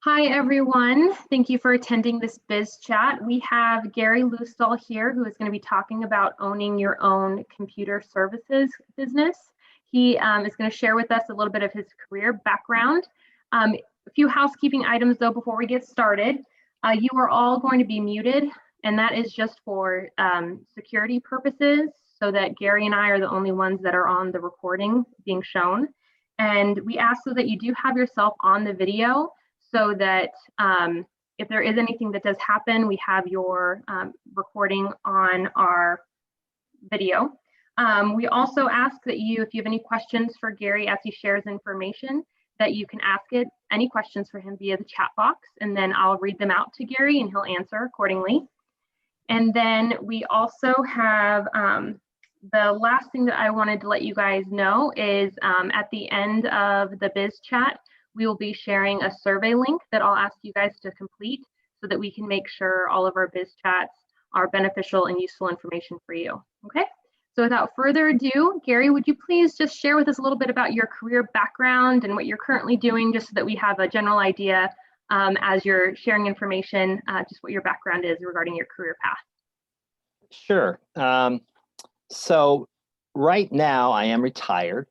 Hi, everyone. Thank you for attending this BizChat. We have Gary Loustale here, who is going to be talking about owning your own computer services business. He is going to share with us a little bit of his career background. A few housekeeping items, though, before we get started. You are all going to be muted, and that is just for security purposes, so that Gary and I are the only ones that are on the recording being shown. And we ask so that you do have yourself on the video, so that if there is anything that does happen, we have your recording on our video. We also ask that if you have any questions for Gary as he shares information, that you can ask any questions for him via the chat box, and then I'll read them out to Gary and he'll answer accordingly. And then we also have the last thing that I wanted to let you guys know is at the end of the BizChat, we will be sharing a survey link that I'll ask you guys to complete so that we can make sure all of our BizChats are beneficial and useful information for you. Okay, so without further ado, Gary, would you please just share with us a little bit about your career background and what you're currently doing, just so that we have a general idea as you're sharing information, just what your background is regarding your career path. Sure. So right now I am retired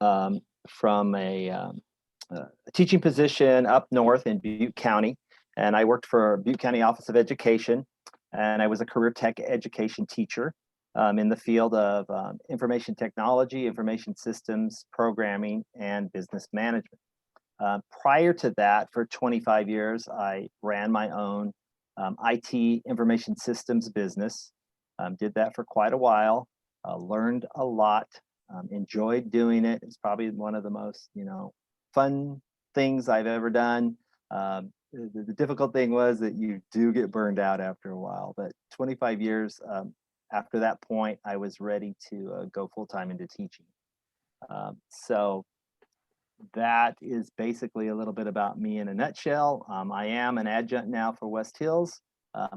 from a teaching position up north in Butte County, and I worked for Butte County Office of Education, and I was a career tech education teacher in the field of information technology, information systems, programming, and business management. Prior to that, for 25 years, I ran my own IT information systems business, did that for quite a while, learned a lot, enjoyed doing it. It's probably one of the most, fun things I've ever done. The difficult thing was that you do get burned out after a while, but 25 years after that point, I was ready to go full-time into teaching. So that is basically a little bit about me in a nutshell. I am an adjunct now for West Hills,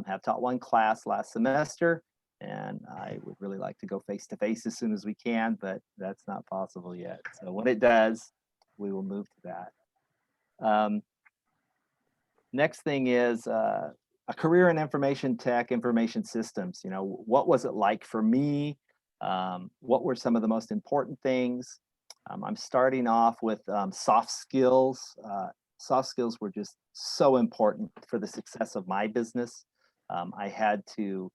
have taught one class last semester, and I would really like to go face-to-face as soon as we can, but that's not possible yet. So when it does, we will move to that. Next thing is a career in information tech, information systems. What was it like for me? What were some of the most important things? I'm starting off with soft skills. Soft skills were just so important for the success of my business. I had to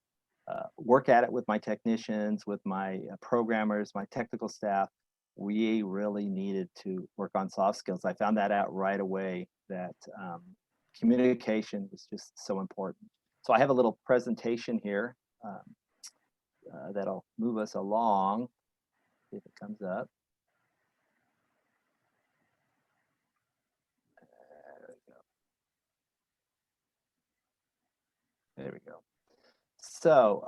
work at it with my technicians, with my programmers, my technical staff. We really needed to work on soft skills. I found that out right away, that communication was just so important. So I have a little presentation here that'll move us along, if it comes up. There we go. So,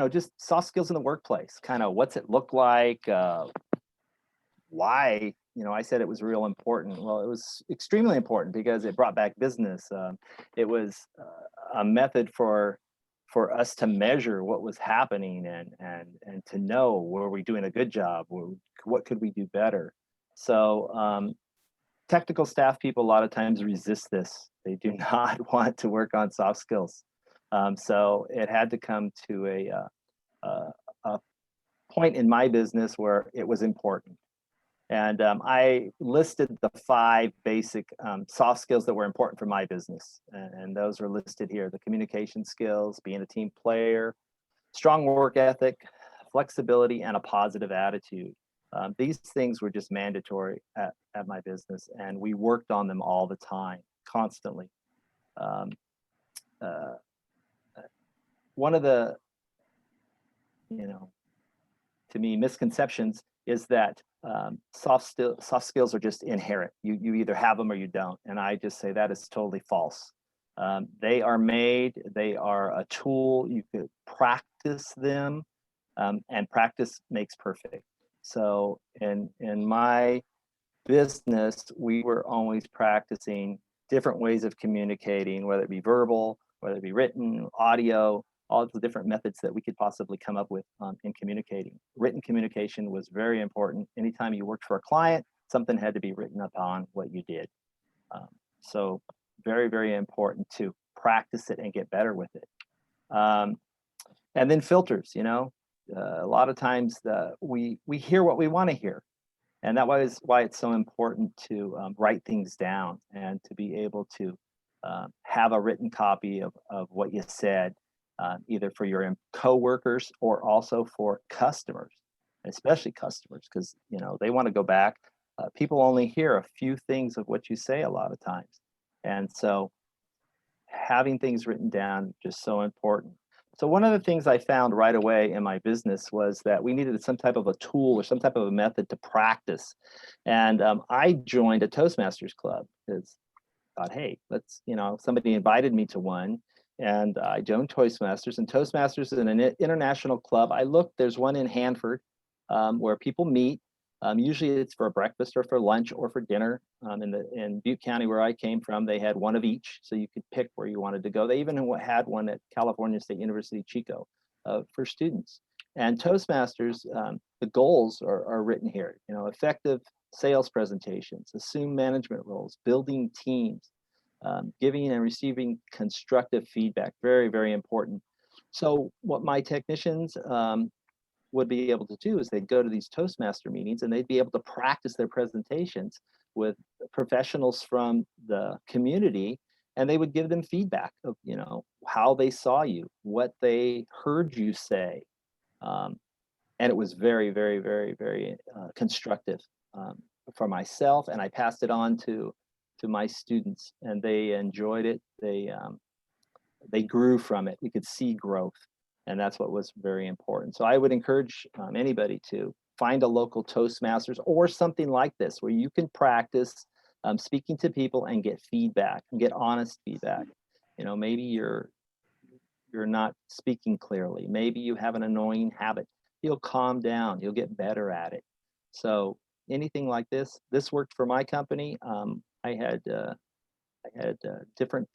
just soft skills in the workplace, kind of what's it look like, why, I said it was real important. Well, it was extremely important because it brought back business. It was a method for us to measure what was happening and to know, were we doing a good job? What could we do better? So technical staff people a lot of times resist this. They do not want to work on soft skills. So it had to come to a point in my business where it was important. And I listed the 5 basic soft skills that were important for my business. And those are listed here: the communication skills, being a team player, strong work ethic, flexibility, and a positive attitude. These things were just mandatory at my business, and we worked on them all the time, constantly. One of the, to me, misconceptions is that soft skills are just inherent. You either have them or you don't. And I just say that is totally false. They are made, they are a tool. You could practice them, and practice makes perfect. So in my business, we were always practicing different ways of communicating, whether it be verbal, whether it be written, audio, all of the different methods that we could possibly come up with in communicating. Written communication was very important. Anytime you worked for a client, something had to be written upon what you did. So very, very important to practice it and get better with it. And then filters, a lot of times we hear what we want to hear. And that was why it's so important to write things down and to be able to have a written copy of what you said, either for your coworkers or also for customers, especially customers, because they want to go back. People only hear a few things of what you say a lot of times, and so having things written down just so important. So one of the things I found right away in my business was that we needed some type of a tool or some type of a method to practice. And I joined a Toastmasters club because I thought, hey, let's, somebody invited me to one, and I joined Toastmasters. And Toastmasters is an international club. I looked, there's one in Hanford where people meet. Usually it's for breakfast or for lunch or for dinner. In Butte County, where I came from, they had one of each, so you could pick where you wanted to go. They even had one at California State University, Chico, for students. And Toastmasters, the goals are written here. Effective sales presentations, assume management roles, building teams, giving and receiving constructive feedback. Very, very important. So what my technicians would be able to do is they'd go to these Toastmaster meetings and they'd be able to practice their presentations with professionals from the community, and they would give them feedback of how they saw you, what they heard you say, and it was very, very, very, very constructive for myself, and I passed it on to my students, and they enjoyed it. They grew from it. We could see growth. And that's what was very important. So I would encourage anybody to find a local Toastmasters or something like this where you can practice speaking to people and get feedback and get honest feedback. Maybe you're not speaking clearly. Maybe you have an annoying habit. You'll calm down. You'll get better at it. So anything like this worked for my company. I had different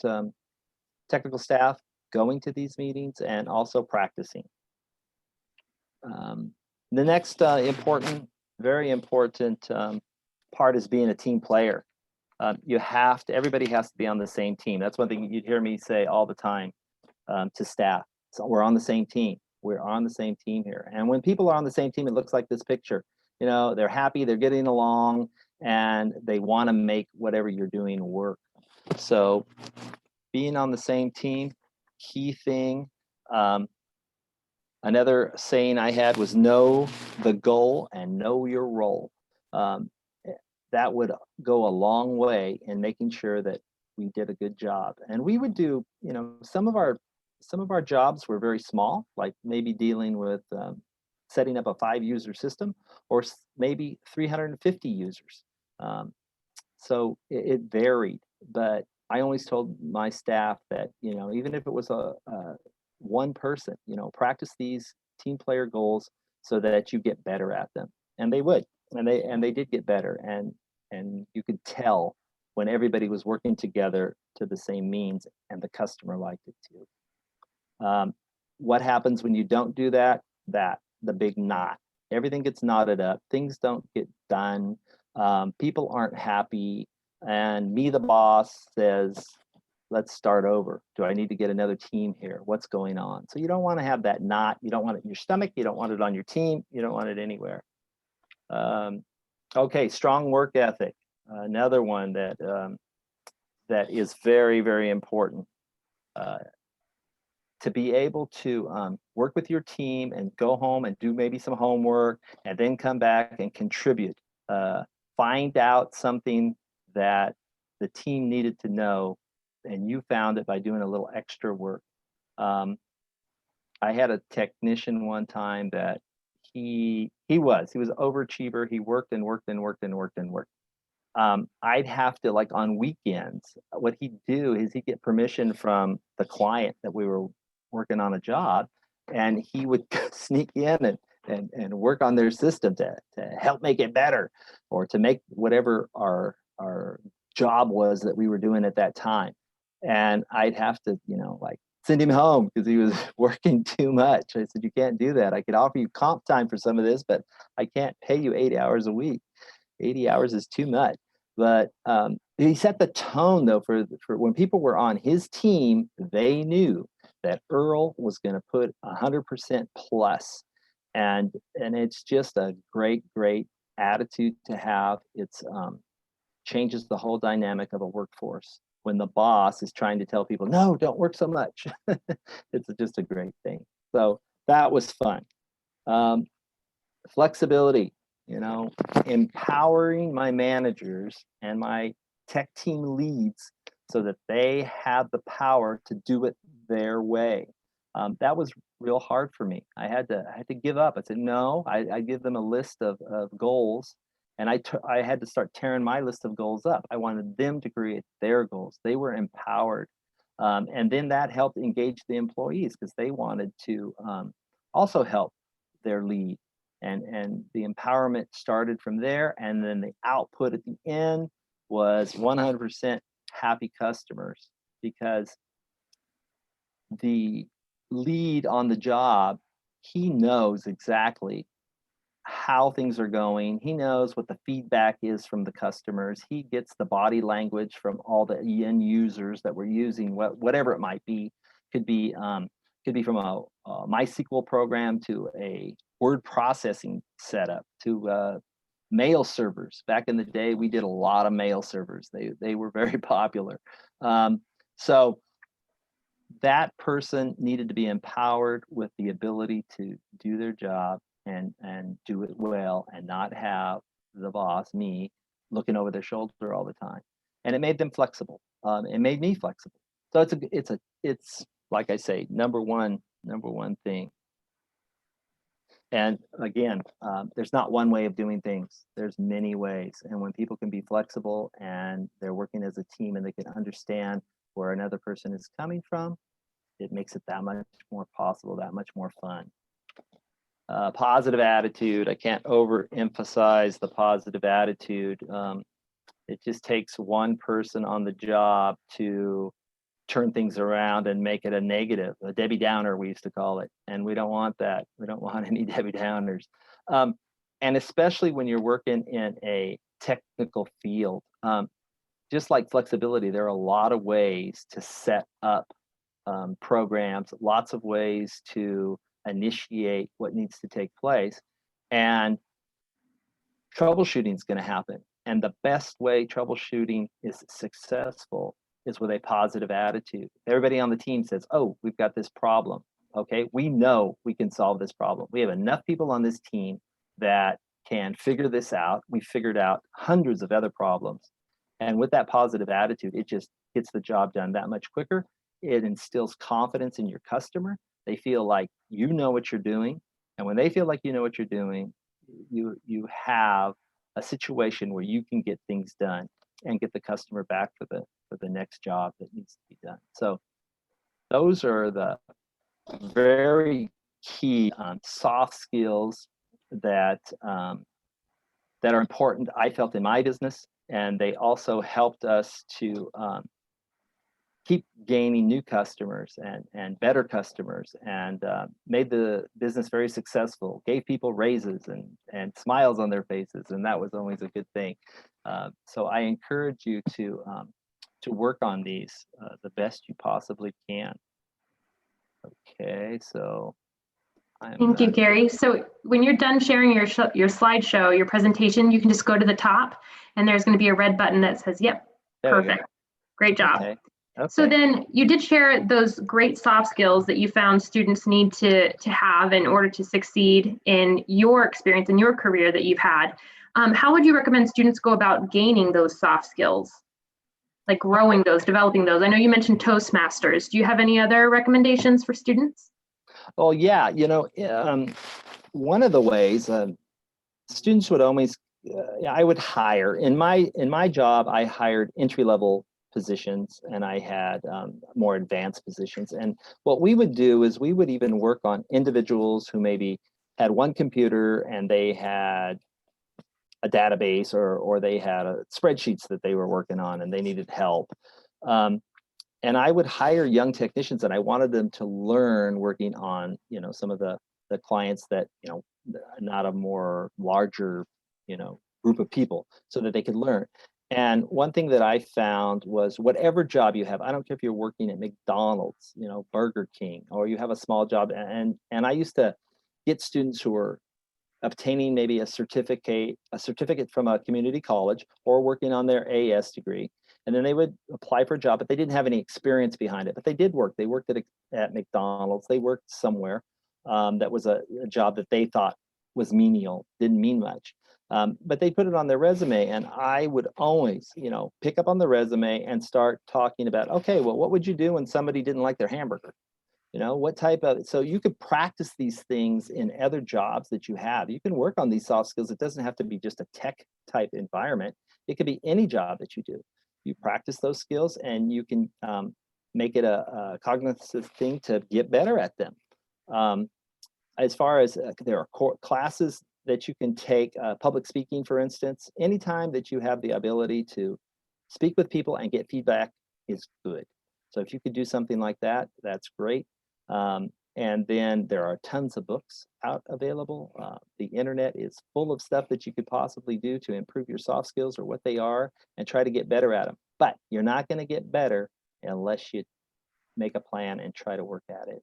technical staff going to these meetings and also practicing. The next very important part is being a team player. Everybody has to be on the same team. That's one thing you'd hear me say all the time to staff. So we're on the same team. We're on the same team here. And when people are on the same team, it looks like this picture. They're happy, they're getting along, and they want to make whatever you're doing work. So being on the same team, key thing. Another saying I had was know the goal and know your role. That would go a long way in making sure that we did a good job. And we would do, some of our jobs were very small, like maybe dealing with setting up a 5-user system, or maybe 350 users. So it varied, but I always told my staff that, even if it was a one person, practice these team player goals so that you get better at them. And they would, and they did get better. And you could tell when everybody was working together to the same means, and the customer liked it too. What happens when you don't do that? The big knot. Everything gets knotted up. Things don't get done. People aren't happy. And me, the boss, says, let's start over. Do I need to get another team here? What's going on? So you don't want to have that knot. You don't want it in your stomach. You don't want it on your team. You don't want it anywhere. Okay, strong work ethic. Another one that is very, very important. To be able to work with your team and go home and do maybe some homework and then come back and contribute. Find out something that the team needed to know, and you found it by doing a little extra work. I had a technician one time that he was overachiever. He worked and worked and worked and worked and worked. I'd have to, like on weekends, what he'd do is he'd get permission from the client that we were working on a job, and he would sneak in and work on their system to help make it better, or to make whatever our job was that we were doing at that time. And I'd have to, send him home because he was working too much. I said, you can't do that. I could offer you comp time for some of this, but I can't pay you 8 hours a week. 80 hours is too much. But he set the tone though for when people were on his team, they knew that Earl was going to put 100% plus, and it's just a great attitude to have. It's changes the whole dynamic of a workforce when the boss is trying to tell people, no, don't work so much. It's just a great thing. So that was fun. Flexibility, empowering my managers and my tech team leads so that they have the power to do it their way. That was real hard for me. I had to give up. I said, no, I give them a list of goals, and I had to start tearing my list of goals up. I wanted them to create their goals. They were empowered. And then that helped engage the employees because they wanted to also help their lead. And the empowerment started from there. And then the output at the end was 100% happy customers, because the lead on the job, he knows exactly how things are going. He knows what the feedback is from the customers. He gets the body language from all the end users that we're using, whatever it might be. Could be from a MySQL program to a word processing setup to mail servers. Back in the day, we did a lot of mail servers. They were very popular. So that person needed to be empowered with the ability to do their job and do it well, and not have the boss, me, looking over their shoulder all the time. And it made them flexible. It made me flexible. So it's like I say, number one thing. And again, there's not one way of doing things. There's many ways. And when people can be flexible and they're working as a team and they can understand where another person is coming from, it makes it that much more possible, that much more fun. Positive attitude. I can't overemphasize the positive attitude. It just takes one person on the job to turn things around and make it a negative, a Debbie Downer, we used to call it. And we don't want that. We don't want any Debbie Downers. And especially when you're working in a technical field, just like flexibility, there are a lot of ways to set up programs, lots of ways to initiate what needs to take place, and troubleshooting is going to happen. And the best way troubleshooting is successful is with a positive attitude. Everybody on the team says, oh, we've got this problem. Okay, we know we can solve this problem. We have enough people on this team that can figure this out. We figured out hundreds of other problems. And with that positive attitude, it just gets the job done that much quicker. It instills confidence in your customer. They feel like you know what you're doing. And when they feel like you know what you're doing, you have a situation where you can get things done and get the customer back for the next job that needs to be done. So those are the very key soft skills that are important, I felt, in my business. And they also helped us to keep gaining new customers and better customers, and made the business very successful, gave people raises and smiles on their faces. And that was always a good thing. So I encourage you to work on these the best you possibly can. Okay, so thank you, Gary. So when you're done sharing your slideshow, your presentation, you can just go to the top and there's going to be a red button that says, yep, perfect. Great job. Okay. So then you did share those great soft skills that you found students need to have in order to succeed in your experience, in your career that you've had. How would you recommend students go about gaining those soft skills, like growing those, developing those? I know you mentioned Toastmasters. Do you have any other recommendations for students? Oh, yeah. One of the ways students would always, I would hire, in my job, I hired entry-level positions, and I had more advanced positions. And what we would do is we would even work on individuals who maybe had one computer and they had a database or they had spreadsheets that they were working on and they needed help. And I would hire young technicians, and I wanted them to learn working on, some of the clients that, not a more larger, group of people, so that they could learn. And one thing that I found was whatever job you have, I don't care if you're working at McDonald's, Burger King, or you have a small job. And I used to get students who were obtaining maybe a certificate from a community college or working on their AS degree. And then they would apply for a job, but they didn't have any experience behind it. But they did work. They worked at McDonald's. They worked somewhere that was a job that they thought was menial, didn't mean much. But they put it on their resume, and I would always, pick up on the resume and start talking about, okay, well, what would you do when somebody didn't like their hamburger? What type of, so you could practice these things in other jobs that you have. You can work on these soft skills. It doesn't have to be just a tech type environment. It could be any job that you do. You practice those skills and you can make it a cognitive thing to get better at them. As far as there are classes that you can take, public speaking, for instance, anytime that you have the ability to speak with people and get feedback is good. So if you could do something like that, that's great. And then there are tons of books out available. The internet is full of stuff that you could possibly do to improve your soft skills or what they are and try to get better at them. But you're not going to get better unless you make a plan and try to work at it.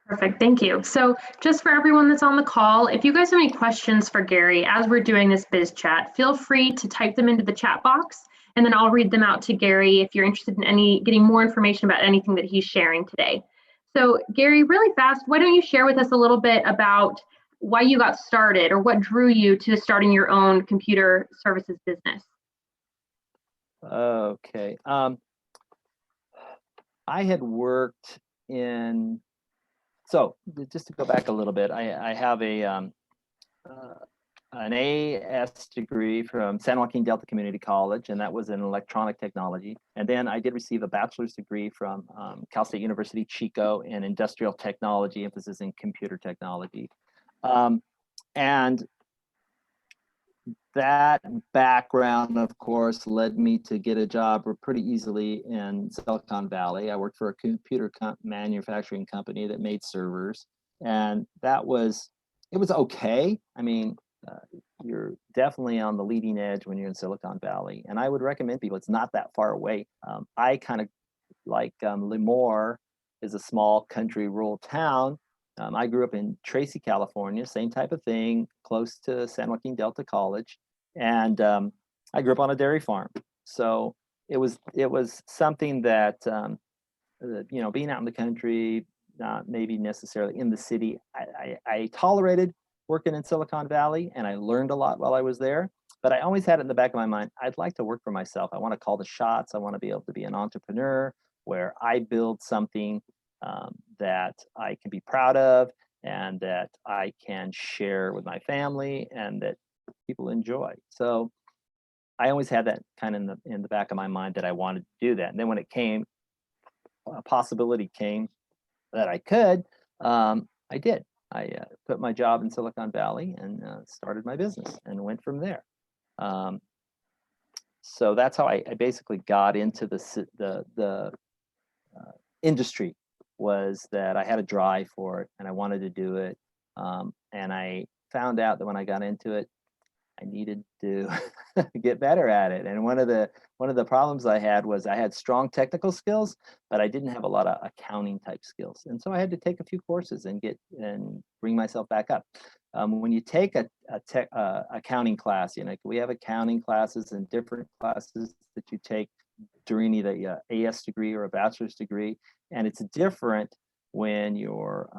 Perfect, thank you. So just for everyone that's on the call, if you guys have any questions for Gary as we're doing this biz chat, feel free to type them into the chat box and then I'll read them out to Gary if you're interested in getting more information about anything that he's sharing today. So Gary, really fast, why don't you share with us a little bit about why you got started or what drew you to starting your own computer services business? Okay. I had worked in, so just to go back a little bit, I have an AS degree from San Joaquin Delta Community College, and that was in electronic technology. And then I did receive a bachelor's degree from Cal State University, Chico, in industrial technology, emphasis in computer technology. And that background, of course, led me to get a job pretty easily in Silicon Valley. I worked for a computer manufacturing company that made servers, and it was okay. I mean, you're definitely on the leading edge when you're in Silicon Valley, and I would recommend people. It's not that far away. I kind of like Lemoore is a small country rural town. I grew up in Tracy, California, same type of thing, close to San Joaquin Delta College, and I grew up on a dairy farm. So it was something that being out in the country, not maybe necessarily in the city, I tolerated working in Silicon Valley, and I learned a lot while I was there. But I always had it in the back of my mind, I'd like to work for myself. I want to call the shots. I want to be able to be an entrepreneur where I build something that I can be proud of and that I can share with my family and that people enjoy. So I always had that kind of in the back of my mind that I wanted to do that. And then when a possibility came that I could, I did. I put my job in Silicon Valley and started my business and went from there. So that's how I basically got into the industry, was that I had a drive for it and I wanted to do it. And I found out that when I got into it, I needed to get better at it. And one of the problems I had was I had strong technical skills, but I didn't have a lot of accounting type skills. And so I had to take a few courses and bring myself back up. When you take a accounting class, we have accounting classes and different classes that you take during either a AS degree or a bachelor's degree. And it's different when you're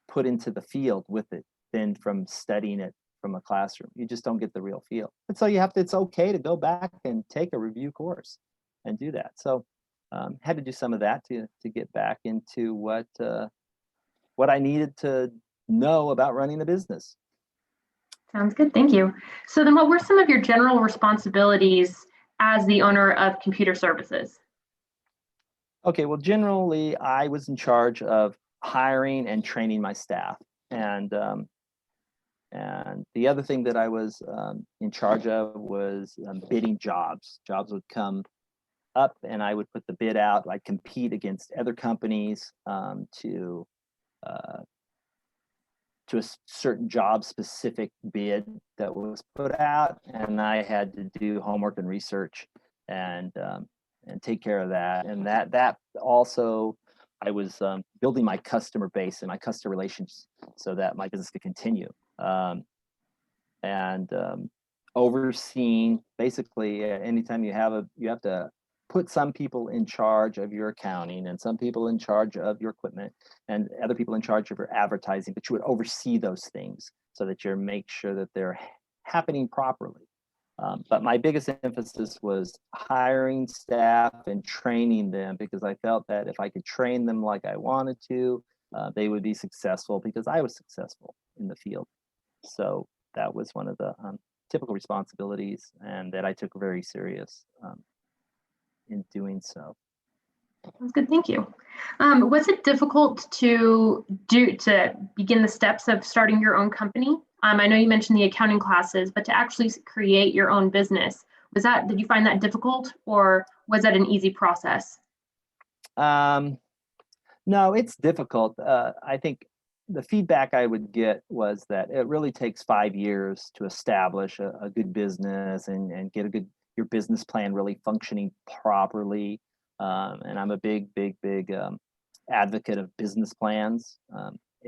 put into the field with it than from studying it from a classroom. You just don't get the real feel. And so it's okay to go back and take a review course and do that. So had to do some of that to get back into what I needed to know about running a business. Sounds good, thank you. So then what were some of your general responsibilities as the owner of computer services? Okay, well, generally I was in charge of hiring and training my staff. And the other thing that I was in charge of was bidding jobs. Jobs would come up and I would put the bid out. I'd compete against other companies to to a certain job specific bid that was put out, and I had to do homework and research and take care of that. And that also, I was building my customer base and my customer relations so that my business could continue. And overseeing, basically, anytime you have to put some people in charge of your accounting and some people in charge of your equipment and other people in charge of your advertising, but you would oversee those things so that you make sure that they're happening properly. But my biggest emphasis was hiring staff and training them, because I felt that if I could train them like I wanted to, they would be successful because I was successful in the field. So that was one of the typical responsibilities, and that I took very serious in doing so. That's good, thank you. Was it difficult to begin the steps of starting your own company? I know you mentioned the accounting classes, but to actually create your own business, did you find that difficult, or was that an easy process? No, it's difficult. I think the feedback I would get was that it really takes 5 years to establish a good business and get your business plan really functioning properly. And I'm a big advocate of business plans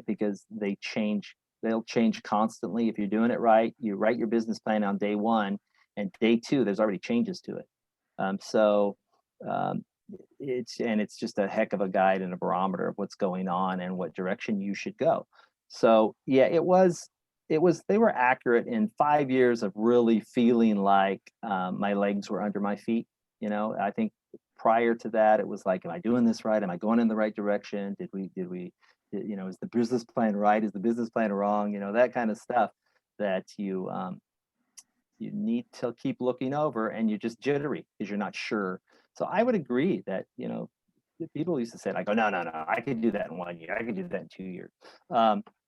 because they'll change constantly. If you're doing it right, you write your business plan on day 1, and day 2, there's already changes to it. It's just a heck of a guide and a barometer of what's going on and what direction you should go. So yeah, they were accurate in 5 years of really feeling like my legs were under my feet. I think prior to that, it was like, am I doing this right? Am I going in the right direction? Did we, is the business plan right? Is the business plan wrong? That kind of stuff that you need to keep looking over, and you're just jittery because you're not sure. So I would agree that, people used to say, I go, no, I could do that in 1 year. I could do that in 2 years.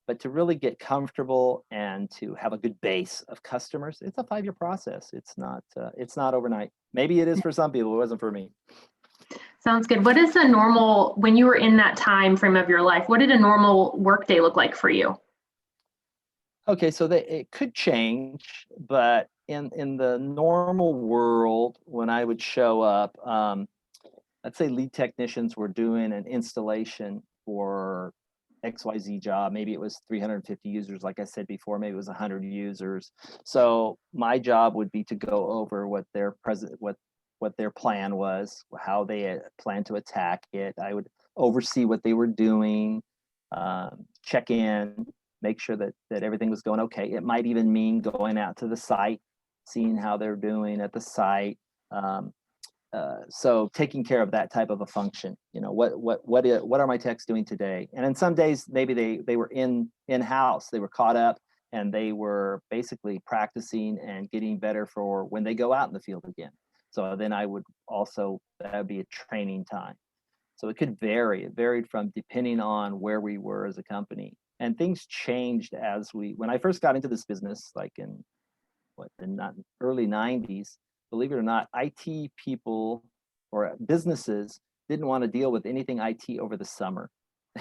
But to really get comfortable and to have a good base of customers, it's a 5-year process. It's not overnight. Maybe it is for some people. It wasn't for me. Sounds good. What is when you were in that time frame of your life, what did a normal workday look like for you? Okay, so it could change, but in the normal world, when I would show up, let's say lead technicians were doing an installation for XYZ job. Maybe it was 350 users, like I said before, maybe it was 100 users. So my job would be to go over what their plan was, how they planned to attack it. I would oversee what they were doing, check in, make sure that everything was going okay. It might even mean going out to the site, seeing how they're doing at the site. So taking care of that type of a function, what are my techs doing today? And in some days, maybe they were in-house, they were caught up, and they were basically practicing and getting better for when they go out in the field again. So then that would be a training time. So it could vary. It varied from depending on where we were as a company. And things changed when I first got into this business, like in the early 90s, believe it or not, IT people or businesses didn't want to deal with anything IT over the summer.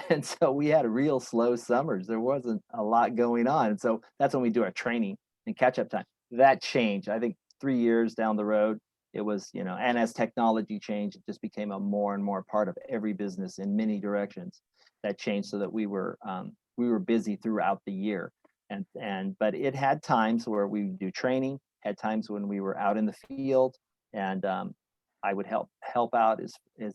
And so we had real slow summers. There wasn't a lot going on. And so that's when we do our training and catch-up time. That changed. I think 3 years down the road, it was, and as technology changed, it just became a more and more part of every business in many directions. That changed so that we were busy throughout the year. But it had times where we would do training, had times when we were out in the field, and I would help out as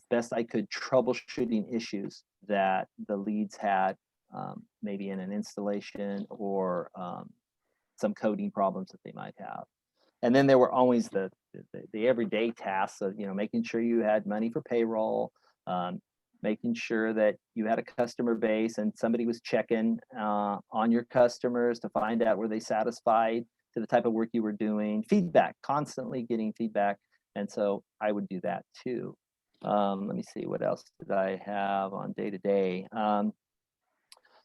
best I could, troubleshooting issues that the leads had, maybe in an installation or some coding problems that they might have. And then there were always the everyday tasks of, making sure you had money for payroll, making sure that you had a customer base and somebody was checking on your customers to find out were they satisfied to the type of work you were doing, feedback, constantly getting feedback. And so I would do that too. Let me see, what else did I have on day to day?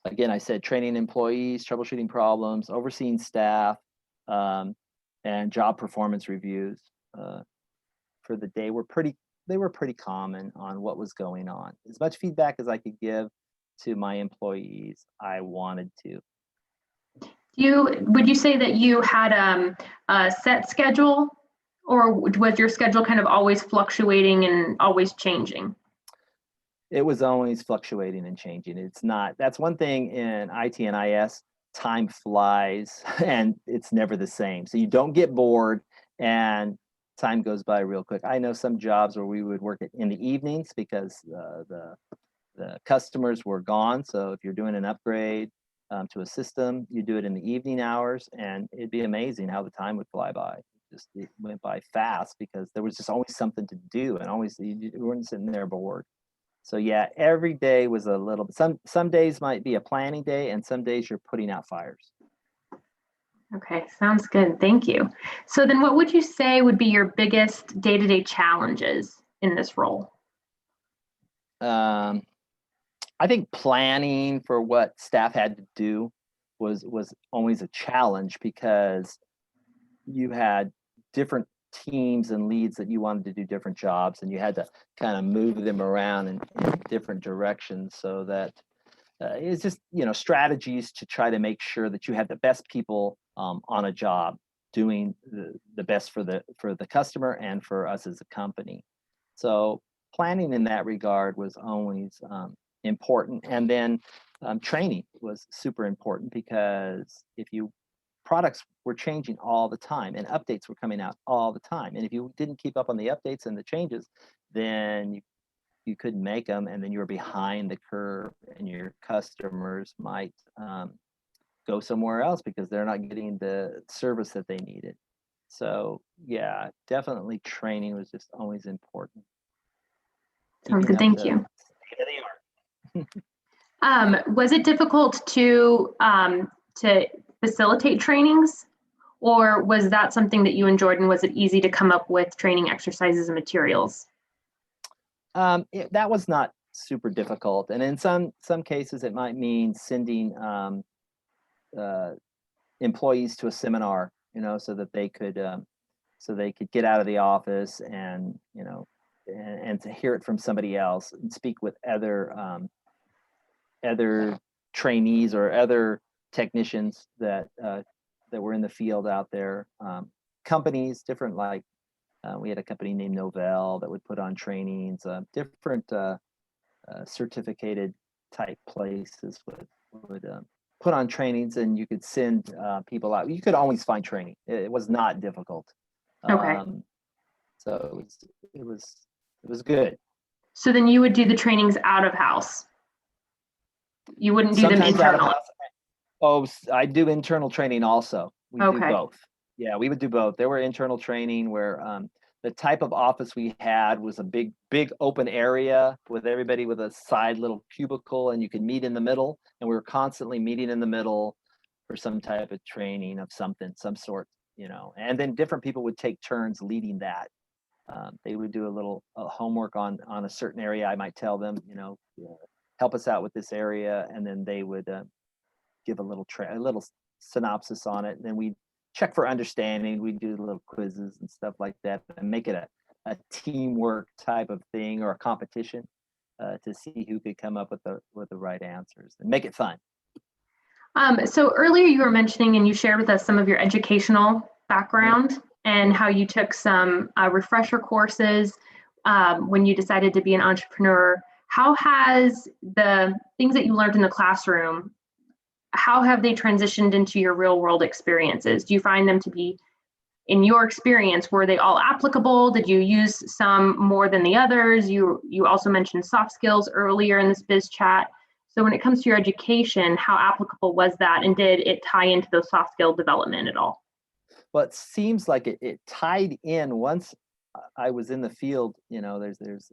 Again, I said training employees, troubleshooting problems, overseeing staff, and job performance reviews for the day they were pretty common on what was going on. As much feedback as I could give to my employees, I wanted to. Would you say that you had a set schedule, or was your schedule kind of always fluctuating and always changing? It was always fluctuating and changing. It's not, that's one thing in IT and IS, time flies and it's never the same. So you don't get bored and time goes by real quick. I know some jobs where we would work in the evenings because the customers were gone. So if you're doing an upgrade to a system, you do it in the evening hours, and it'd be amazing how the time would fly by. It went by fast because there was just always something to do, and always you weren't sitting there bored. So yeah, every day was a little. Some days might be a planning day, and some days you're putting out fires. Okay, sounds good. Thank you. So then what would you say would be your biggest day-to-day challenges in this role? I think planning for what staff had to do was always a challenge because you had different teams and leads that you wanted to do different jobs, and you had to kind of move them around in different directions, so that it's just, you know, strategies to try to make sure that you have the best people on a job doing the best for the customer and for us as a company. So planning in that regard was always important. And then training was super important, because if you products were changing all the time and updates were coming out all the time, and if you didn't keep up on the updates and the changes, then you couldn't make them, and then you were behind the curve, and your customers might go somewhere else because they're not getting the service that they needed. So yeah, definitely training was just always important. Sounds good. Thank you. State of the art. Was it difficult to facilitate trainings, or was that something that you enjoyed, and was it easy to come up with training exercises and materials? That was not super difficult, and in some cases it might mean sending employees to a seminar, you know, so they could get out of the office and, you know, and to hear it from somebody else and speak with other trainees or other technicians that were in the field out there. Companies, different, like we had a company named Novell that would put on trainings. Different certificated type places would put on trainings, and you could send people out. You could always find training. It was not difficult. Okay. So it was good. So then you would do the trainings out of house. You wouldn't do Sometimes them internal. Oh, I do internal training also. We do Okay. both. Yeah, we would do both. There were internal training where the type of office we had was a big open area with everybody with a side little cubicle, and you could meet in the middle. And we were constantly meeting in the middle for some type of training of something, some sort, you know. And then different people would take turns leading that. They would do a little homework on a certain area. I might tell them, you know, help us out with this area, and then they would give a little synopsis on it, and then we check for understanding. We do little quizzes and stuff like that, and make it a teamwork type of thing, or a competition to see who could come up with the right answers and make it fun. So earlier you were mentioning, and you shared with us some of your educational background and how you took some refresher courses when you decided to be an entrepreneur. How has the things that you learned in the classroom, how have they transitioned into your real world experiences? Do you find them to be, in your experience, were they all applicable? Did you use some more than the others? You also mentioned soft skills earlier in this biz chat. So when it comes to your education, how applicable was that? And did it tie into those soft skill development at all? Well, it seems like it tied in once I was in the field. You know, there's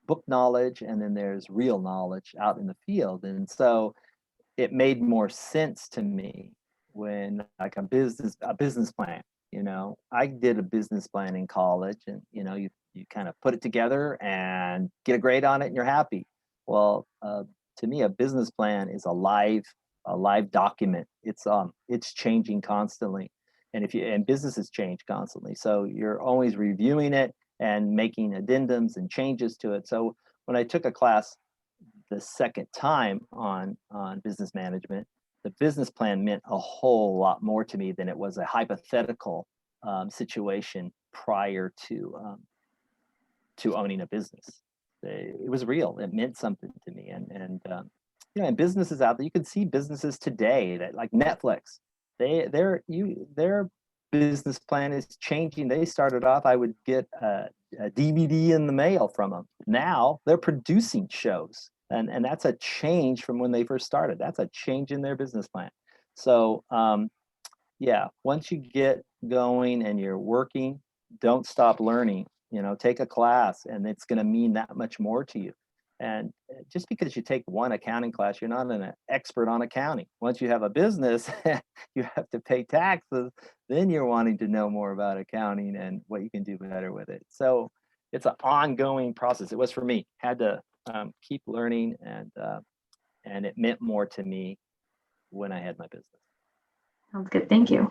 book knowledge, and then there's real knowledge out in the field. And so it made more sense to me when, like, a business plan, you know, I did a business plan in college, and, you know, you kind of put it together and get a grade on it and you're happy. Well, to me, a business plan is a live document. It's changing constantly. And businesses change constantly. So you're always reviewing it and making addendums and changes to it. So when I took a class the second time on business management, the business plan meant a whole lot more to me than it was a hypothetical situation prior to owning a business. It was real. It meant something to me. And businesses out there, you can see businesses today that like Netflix, their business plan is changing. They started off, I would get a DVD in the mail from them. Now they're producing shows. And that's a change from when they first started. That's a change in their business plan. So yeah, once you get going and you're working, don't stop learning. Take a class, and it's going to mean that much more to you. And just because you take one accounting class, you're not an expert on accounting. Once you have a business, you have to pay taxes. Then you're wanting to know more about accounting and what you can do better with it. So it's an ongoing process. It was for me. Had to keep learning, and it meant more to me when I had my business. Sounds good. Thank you.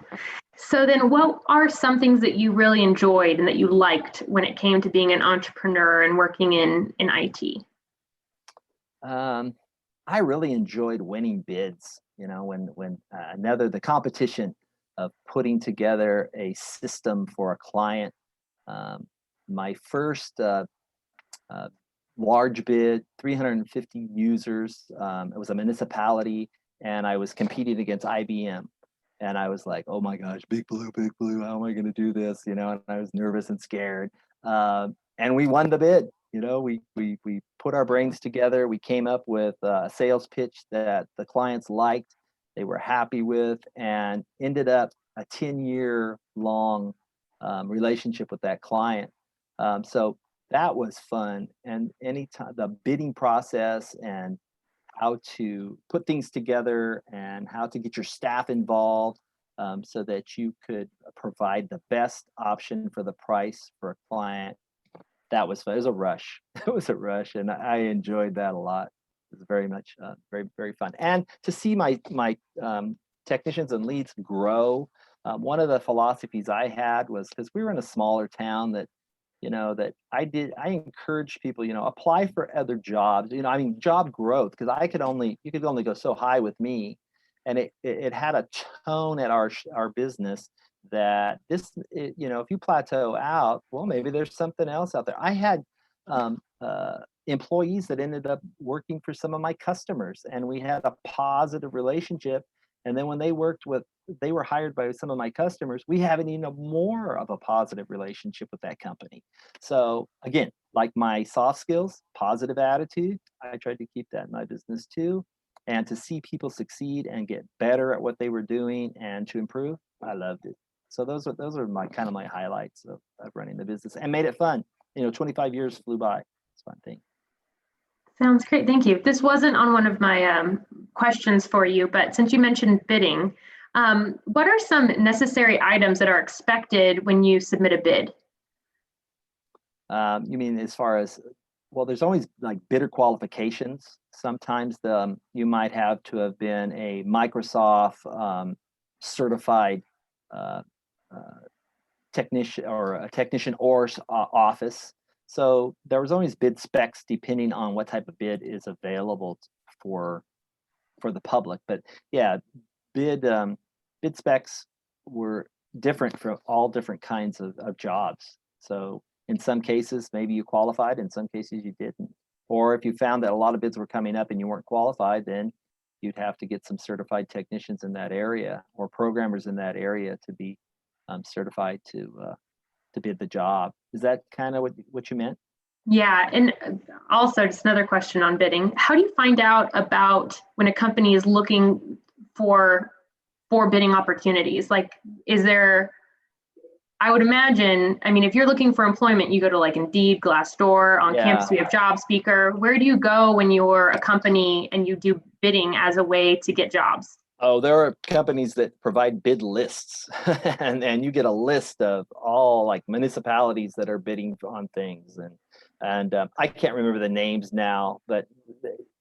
So then what are some things that you really enjoyed and that you liked when it came to being an entrepreneur and working in IT? I really enjoyed winning bids, when the competition of putting together a system for a client. My first large bid, 350 users. It was a municipality, and I was competing against IBM. And I was like, oh my gosh, big blue, how am I going to do this? And I was nervous and scared. And we won the bid. We put our brains together. We came up with a sales pitch that the clients liked, they were happy with, and ended up a 10-year long relationship with that client. So that was fun. And anytime the bidding process and how to put things together and how to get your staff involved so that you could provide the best option for the price for a client. That was fun. It was a rush. It was a rush, and I enjoyed that a lot. It was very much very, very fun. And to see my technicians and leads grow. One of the philosophies I had was, because we were in a smaller town, that I encouraged people, apply for other jobs, job growth, because you could only go so high with me. And it had a tone at our business that if you plateau out, well, maybe there's something else out there. I had employees that ended up working for some of my customers, and we had a positive relationship. And then when they were hired by some of my customers, we have even more of a positive relationship with that company. So again, like my soft skills, positive attitude, I tried to keep that in my business too. And to see people succeed and get better at what they were doing and to improve, I loved it. So those are my kind of my highlights of running the business, and made it fun. 25 years flew by. It's a fun thing. Sounds great. Thank you. This wasn't on one of my questions for you, but since you mentioned bidding, what are some necessary items that are expected when you submit a bid? You mean as far as, well, there's always like bidder qualifications. Sometimes you might have to have been a Microsoft certified technician, or a technician or office. So there was always bid specs depending on what type of bid is available for the public. But yeah, bid specs were different for all different kinds of jobs. So in some cases, maybe you qualified, in some cases you didn't. Or if you found that a lot of bids were coming up and you weren't qualified, then you'd have to get some certified technicians in that area or programmers in that area to be certified to bid the job. Is that kind of what you meant? Yeah, and also just another question on bidding. How do you find out about when a company is looking for bidding opportunities? Like, is there, I would imagine, if you're looking for employment, you go to like Indeed, Glassdoor, on campus we have Job Speaker. Where do you go when you're a company and you do bidding as a way to get jobs? Oh, there are companies that provide bid lists, and you get a list of all like municipalities that are bidding on things, and I can't remember the names now, but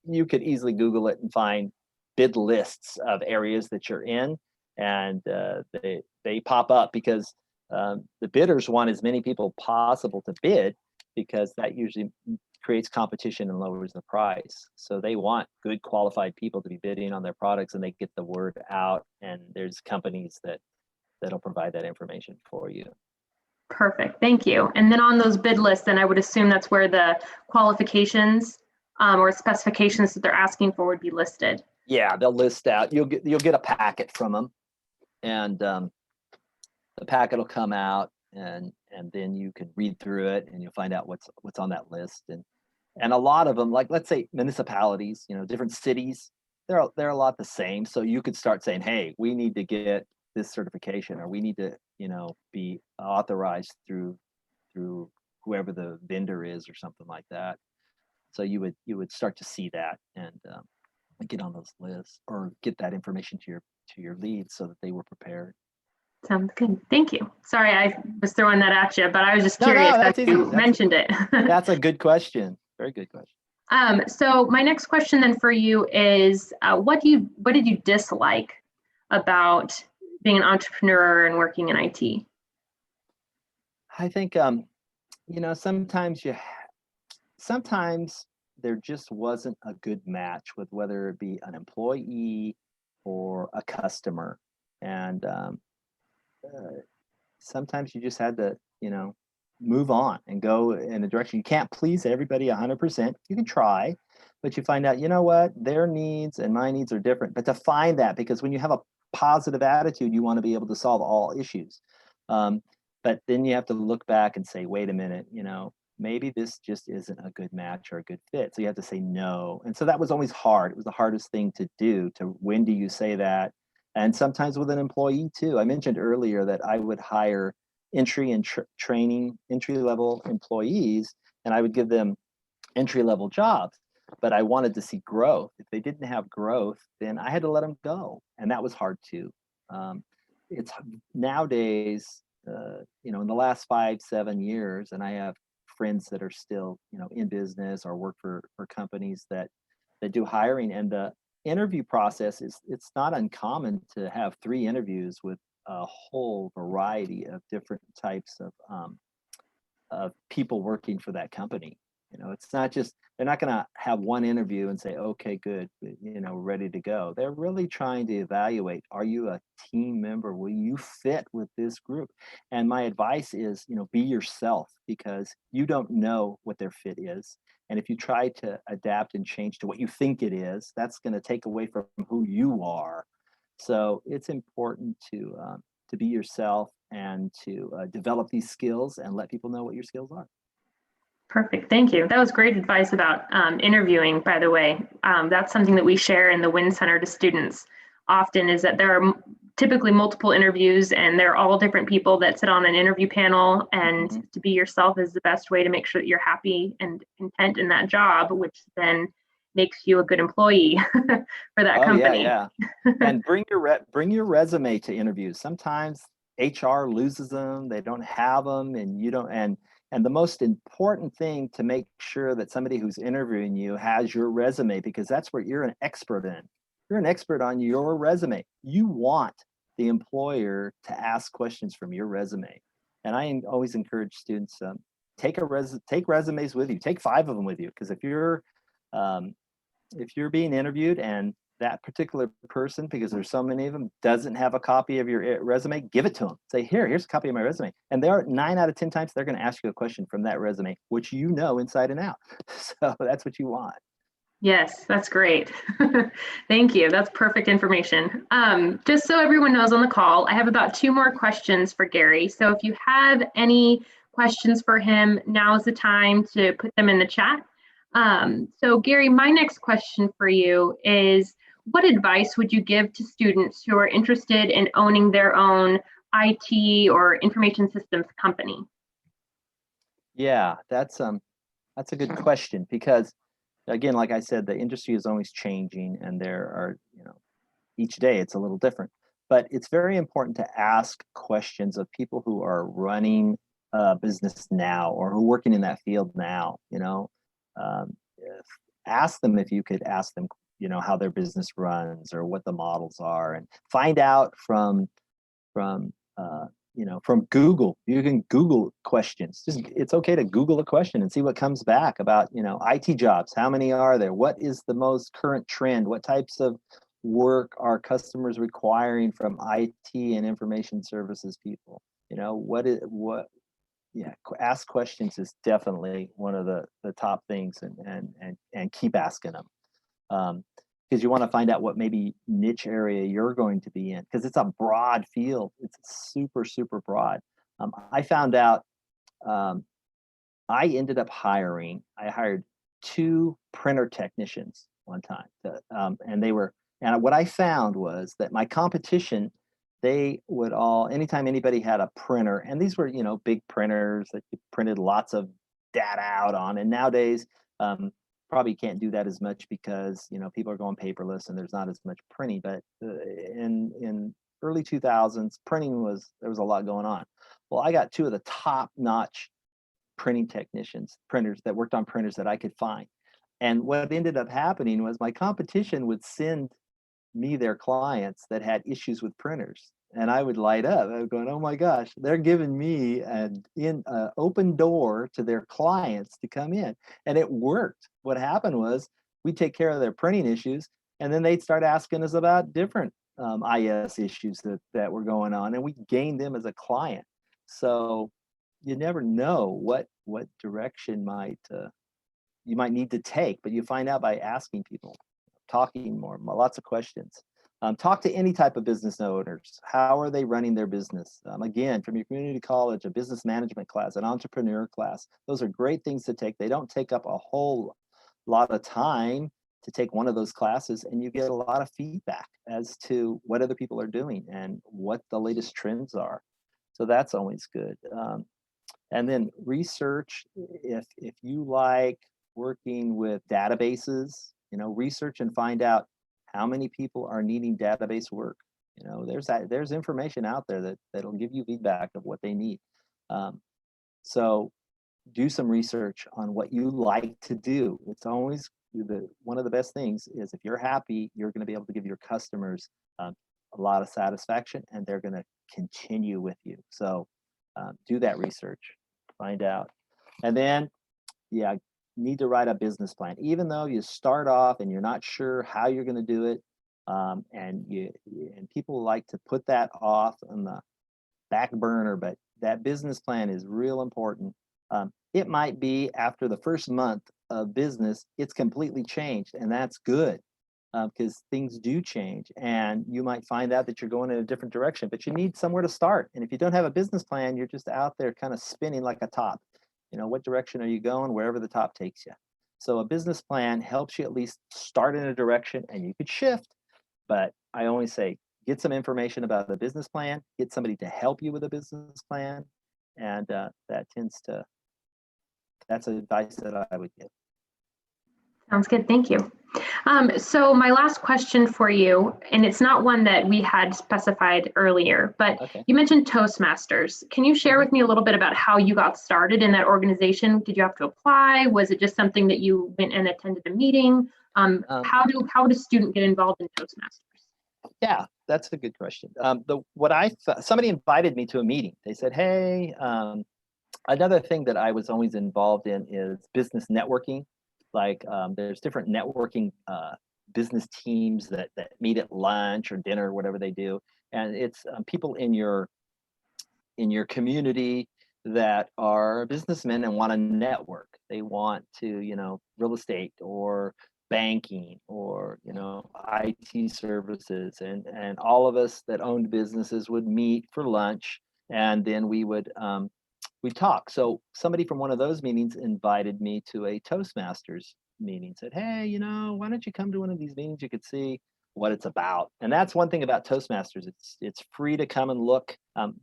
you could easily Google it and find bid lists of areas that you're in, and they pop up because the bidders want as many people possible to bid, because that usually creates competition and lowers the price. So they want good qualified people to be bidding on their products, and they get the word out, and there's companies that'll provide that information for you. Perfect, thank you. And then on those bid lists, then I would assume that's where the qualifications or specifications that they're asking for would be listed. Yeah, they'll list out. You'll get a packet from them, and the packet will come out, and then you can read through it, and you'll find out what's on that list. And a lot of them, like let's say municipalities, different cities, they're a lot the same. So you could start saying, hey, we need to get this certification, or we need to be authorized through whoever the vendor is or something like that. So you would start to see that and get on those lists, or get that information to your leads so that they were prepared. Sounds good. Thank you. Sorry, I was throwing that at you, but I was just No, curious that's as easy. you mentioned it. That's a good question. Very good question. So my next question then for you is, what did you dislike about being an entrepreneur and working in IT? I think sometimes there just wasn't a good match with whether it be an employee or a customer, and sometimes you just had to move on and go in a direction. You can't please everybody 100%. You can try, but you find out, what, their needs and my needs are different. But to find that, because when you have a positive attitude, you want to be able to solve all issues. But then you have to look back and say, wait a minute, maybe this just isn't a good match or a good fit. So you have to say no. And so that was always hard. It was the hardest thing to do, when do you say that? And sometimes with an employee too. I mentioned earlier that I would hire entry and training entry-level employees, and I would give them entry-level jobs, but I wanted to see growth. If they didn't have growth, then I had to let them go, and that was hard too. It's nowadays, in the last 5-7 years, and I have friends that are still, in business or work for companies that do hiring, and the interview process it's not uncommon to have 3 interviews with a whole variety of different types of people working for that company. It's not just, they're not going to have one interview and say, okay, good, ready to go. They're really trying to evaluate, are you a team member? Will you fit with this group? And my advice is, be yourself, because you don't know what their fit is. And if you try to adapt and change to what you think it is, that's going to take away from who you are. So it's important to be yourself and to develop these skills and let people know what your skills are. Perfect. Thank you. That was great advice about interviewing, by the way. That's something that we share in the Win Center to students often, is that there are typically multiple interviews, and they're all different people that sit on an interview panel, and to be yourself is the best way to make sure that you're happy and content in that job, which then makes you a good employee for that company. Yeah. And bring your resume to interviews. Sometimes HR loses them, they don't have them, and you don't. And the most important thing to make sure that somebody who's interviewing you has your resume, because that's what you're an expert in. You're an expert on your resume. You want the employer to ask questions from your resume. And I always encourage students, take resumes with you. Take 5 of them with you, because if you're being interviewed and that particular person, because there's so many of them, doesn't have a copy of your resume, give it to them. Say, here's a copy of my resume. And there are 9 out of 10 times they're going to ask you a question from that resume, which inside and out. So that's what you want. Yes, that's great. Thank you. That's perfect information. Just so everyone knows on the call, I have about 2 more questions for Gary. So if you have any questions for him, now is the time to put them in the chat. So Gary, my next question for you is, what advice would you give to students who are interested in owning their own IT or information systems company? Yeah, that's a good question, because again, like I said, the industry is always changing, and there are, each day it's a little different. But it's very important to ask questions of people who are running a business now, or who are working in that field now. Ask them, if you could ask them, how their business runs or what the models are, and find out from from Google. You can Google questions. It's okay to Google a question and see what comes back about, IT jobs. How many are there? What is the most current trend? What types of work are customers requiring from IT and information services people? Ask questions is definitely one of the top things, and keep asking them. Because you want to find out what maybe niche area you're going to be in, because it's a broad field. It's super, super broad. I found out I hired 2 printer technicians one time. And what I found was that my competition, they would anytime anybody had a printer, and these were, big printers that you printed lots of data out on. And nowadays, probably can't do that as much because people are going paperless and there's not as much printing. But in early 2000s, there was a lot going on. Well, I got 2 of the top-notch printing technicians, printers that worked on printers that I could find. And what ended up happening was my competition would send me their clients that had issues with printers, and I would light up. I was going, oh my gosh, they're giving me an open door to their clients to come in. And it worked. What happened was we'd take care of their printing issues, and then they'd start asking us about different IS issues that were going on, and we gained them as a client. So you never know what direction you might need to take, but you find out by asking people, talking more, lots of questions. Talk to any type of business owners. How are they running their business? Again, from your community college, a business management class, an entrepreneur class. Those are great things to take. They don't take up a whole lot of time to take one of those classes, and you get a lot of feedback as to what other people are doing and what the latest trends are. So that's always good. And then research, if you like working with databases, research and find out how many people are needing database work. There's information out there that'll give you feedback of what they need. So do some research on what you like to do. It's always one of the best things is if you're happy, you're going to be able to give your customers a lot of satisfaction, and they're going to continue with you. So do that research, find out. And then, need to write a business plan. Even though you start off and you're not sure how you're going to do it, and people like to put that off on the back burner, but that business plan is real important. It might be after the first month of business, it's completely changed, and that's good, because things do change, and you might find out that you're going in a different direction, but you need somewhere to start. And if you don't have a business plan, you're just out there kind of spinning like a top. What direction are you going? Wherever the top takes you. So a business plan helps you at least start in a direction, and you could shift. But I always say, get some information about the business plan, get somebody to help you with a business plan. And that's advice that I would give. Sounds good. Thank you. So my last question for you, and it's not one that we had specified earlier, but okay. You mentioned Toastmasters. Can you share with me a little bit about how you got started in that organization? Did you have to apply? Was it just something that you went and attended a meeting? How would a student get involved in Toastmasters? Yeah, that's a good question. Somebody invited me to a meeting. They said, hey, another thing that I was always involved in is business networking. Like there's different networking business teams that meet at lunch or dinner or whatever they do, and it's people in your community that are businessmen and want to network. They want to real estate or banking or IT services, and all of us that owned businesses would meet for lunch, and then we would talk. So somebody from one of those meetings invited me to a Toastmasters meeting, said, hey, why don't you come to one of these meetings? You could see what it's about. And that's one thing about Toastmasters. It's free to come and look.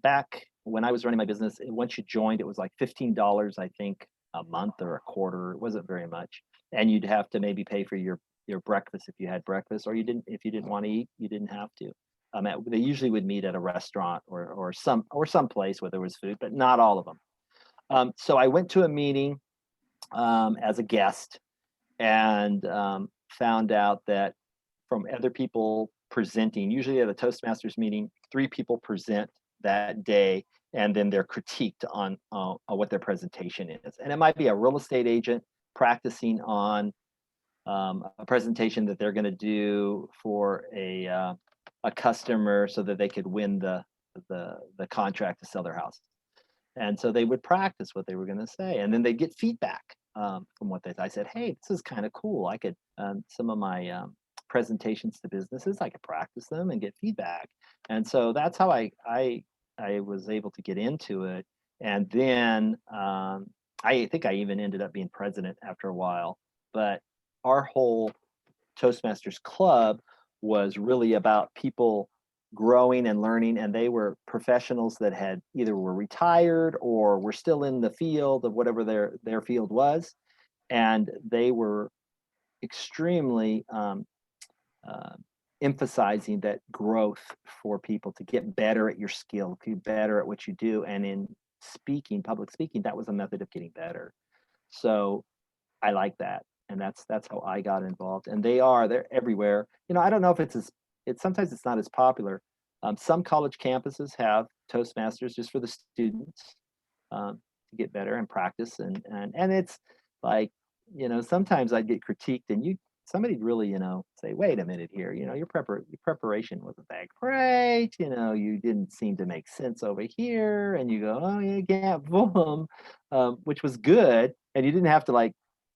Back when I was running my business, once you joined, it was like $15, I think, a month or a quarter. It wasn't very much. And you'd have to maybe pay for your breakfast if you had breakfast, or if you didn't want to eat, you didn't have to. They usually would meet at a restaurant or some place where there was food, but not all of them. So I went to a meeting as a guest, and found out that from other people presenting, usually at a Toastmasters meeting, 3 people present that day, and then they're critiqued on what their presentation is. And it might be a real estate agent practicing on a presentation that they're going to do for a customer so that they could win the contract to sell their house. And so they would practice what they were going to say, and then they get feedback from what I said. Hey, this is kind of cool. I could some of my presentations to businesses, I could practice them and get feedback. And so that's how I was able to get into it. And then I think I even ended up being president after a while. But our whole Toastmasters club was really about people growing and learning, and they were professionals that had either were retired or were still in the field of whatever their field was, and they were extremely emphasizing that growth for people to get better at your skill, to get better at what you do. And in speaking, public speaking, that was a method of getting better. So I like that. And that's how I got involved. And they're everywhere. I don't know if it's sometimes it's not as popular. Some college campuses have Toastmasters just for the students to get better and practice. And it's like, sometimes I'd get critiqued and somebody'd really, say, wait a minute here, your preparation wasn't that great. You didn't seem to make sense over here. And you go, oh, you can't fool them, which was good. And you didn't have to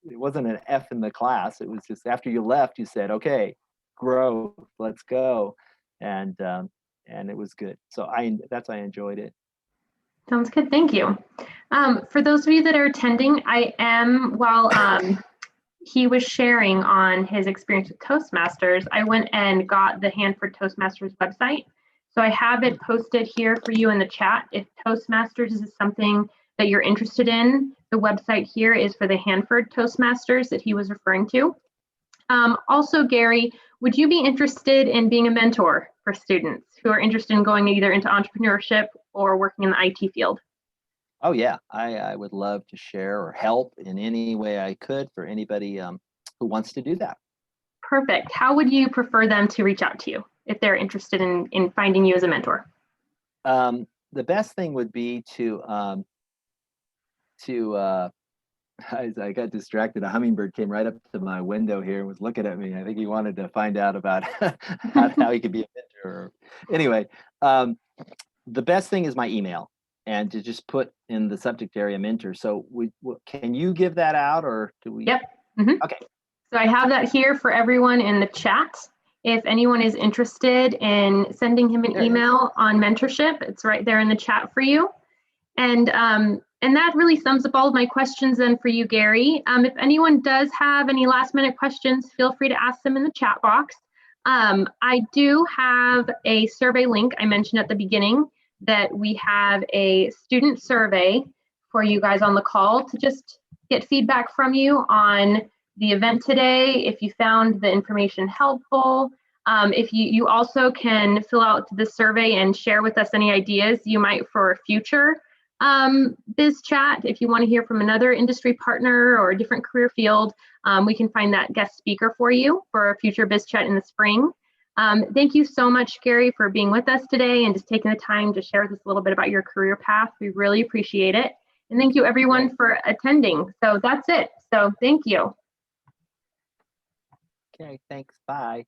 it wasn't an F in the class. It was just after you left, you said, okay, growth, let's go. And it was good. So I enjoyed it. Sounds good. Thank you. For those of you that are attending, while he was sharing on his experience with Toastmasters, I went and got the Hanford Toastmasters website. So I have it posted here for you in the chat. If Toastmasters is something that you're interested in, the website here is for the Hanford Toastmasters that he was referring to. Also, Gary, would you be interested in being a mentor for students who are interested in going either into entrepreneurship or working in the IT field? Oh, yeah. I would love to share or help in any way I could for anybody who wants to do that. Perfect. How would you prefer them to reach out to you if they're interested in finding you as a mentor? The best thing would be to I got distracted. A hummingbird came right up to my window here and was looking at me. I think he wanted to find out about how he could be a mentor. Anyway, the best thing is my email, and to just put in the subject area mentor. So can you give that out, or do we? Yep. Mm-hmm. Okay. So I have that here for everyone in the chat. If anyone is interested in sending him an email on mentorship, it's right there in the chat for you. And that really sums up all of my questions then for you, Gary. If anyone does have any last minute questions, feel free to ask them in the chat box. I do have a survey link I mentioned at the beginning that we have a student survey for you guys on the call to just get feedback from you on the event today, if you found the information helpful. If you also can fill out the survey and share with us any ideas you might for a future BizChat. If you want to hear from another industry partner or a different career field, we can find that guest speaker for you for a future BizChat in the spring. Thank you so much, Gary, for being with us today and just taking the time to share with us a little bit about your career path. We really appreciate it. And thank you everyone for attending. So that's it. So thank you. Okay, thanks. Bye.